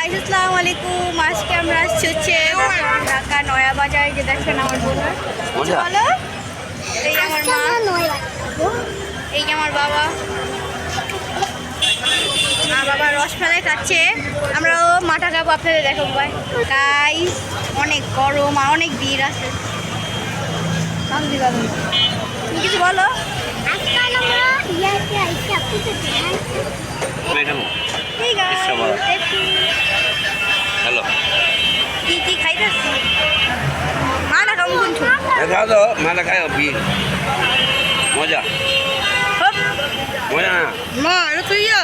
আসসালামু আলাইকুম। আজকে আমরা আসছি হচ্ছে ঢাকা নয়া বাজার। যে দেখেন আমার বোনের বলো, এই আমার মা, এই যে আমার বাবা। আমার বাবা রসমালাই খাচ্ছে, আমরাও মাঠা খাবো, আপনাদের দেখো ভাই। তাই অনেক গরম আর অনেক ভিড় আছে। তুমি কিছু বলো। ঠিক আছে, হ্যালো কি খাইতেছি মাঠা খাবো কিন্তু খাও তো মালা খায় ভিড় মজা মজা না মা এটা তো ইয়া